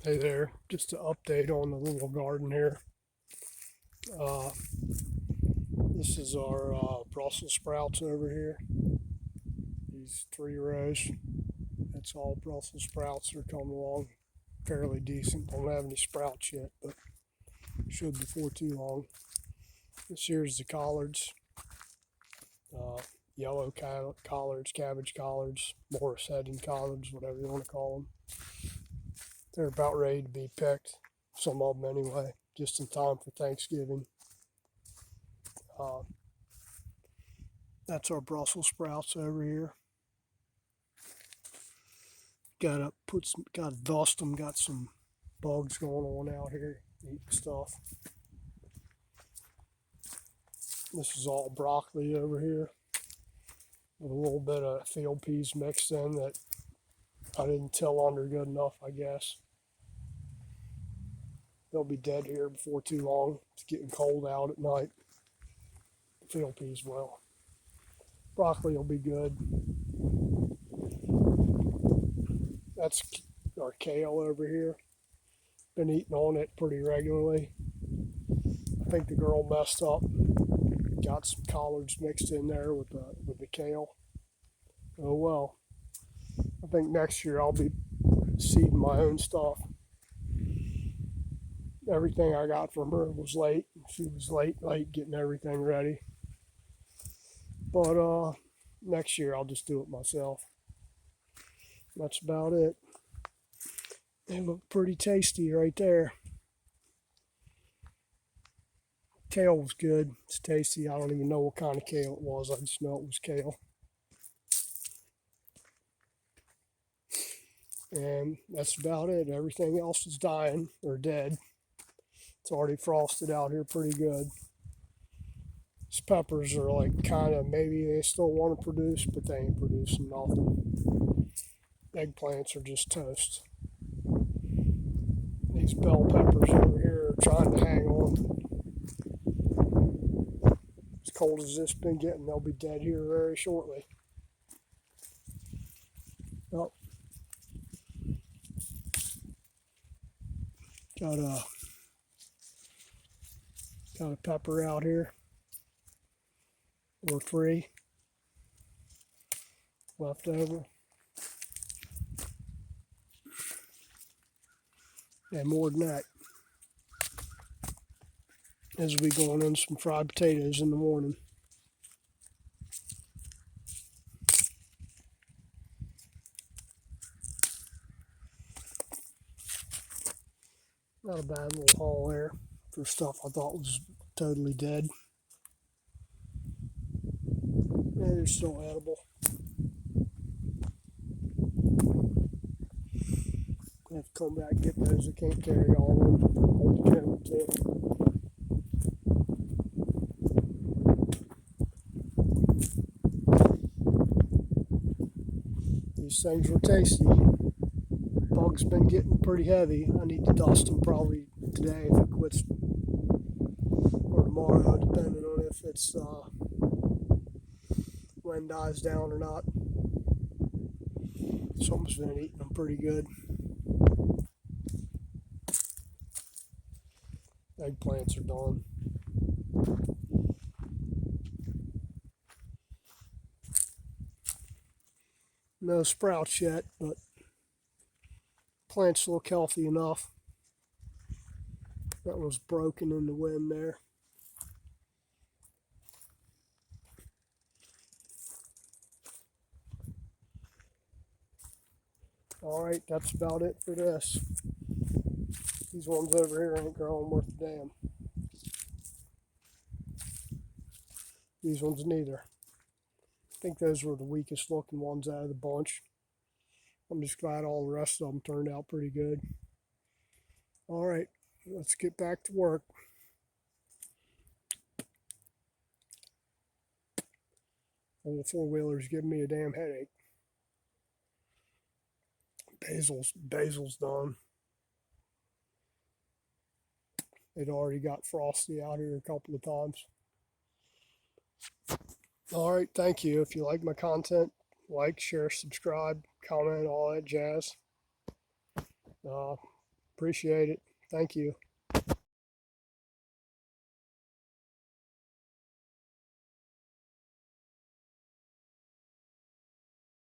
Hey there, just an update on the little garden here. Uh, this is our Brussels sprouts over here. These 3 rows. That's all Brussels sprouts. They're coming along fairly decent. Don't have any sprouts yet, but should before too long. This here's the collards. Uh, Yellow collards, cabbage collards, Morris heading collards, whatever you want to call them. They're about ready to be picked. Some of them anyway, just in time for Thanksgiving. Uh, that's our Brussels sprouts over here. Gotta dust them. Got some bugs going on out here eating stuff. This is all broccoli over here with a little bit of field peas mixed in that I didn't till under good enough, I guess. They'll be dead here before too long. It's getting cold out at night. Field peas will. Broccoli will be good. That's our kale over here. Been eating on it pretty regularly. I think the girl messed up. Got some collards mixed in there with the kale. Oh well. I think next year I'll be seeding my own stuff. Everything I got from her was late. She was late getting everything ready. But next year I'll just do it myself. That's about it. They look pretty tasty right there. Kale was good. It's tasty. I don't even know what kind of kale it was. I just know it was kale. And that's about it. Everything else is dying or dead. It's already frosted out here pretty good. These peppers are like kind of, maybe they still want to produce, but they ain't producing nothing. Eggplants are just toast. These bell peppers over here are trying to hang on. As cold as this been getting, they'll be dead here very shortly. Oh, got a pepper out here, or 3 left over. And more than that, as we going in some fried potatoes in the morning. Not a bad little haul there for stuff I thought was totally dead. Yeah, they're still edible. I have to come back and get those. I can't carry all of them. Hold the camera too. These things were tasty. Bugs been getting pretty heavy. I need to dust them probably today if it quits, or tomorrow, depending on if it's wind dies down or not. Something's been eating them pretty good. Eggplants are done. No sprouts yet, but plants look healthy enough. That was broken in the wind there. Alright, that's about it for this. These ones over here ain't growing worth a damn. These ones neither. I think those were the weakest looking ones out of the bunch. I'm just glad all the rest of them turned out pretty good. Alright, let's get back to work. Old four-wheeler's giving me a damn headache. Basil's done. It already got frosty out here a couple of times. Alright, thank you. If you like my content, like, share, subscribe, comment, all that jazz. Appreciate it. Thank you.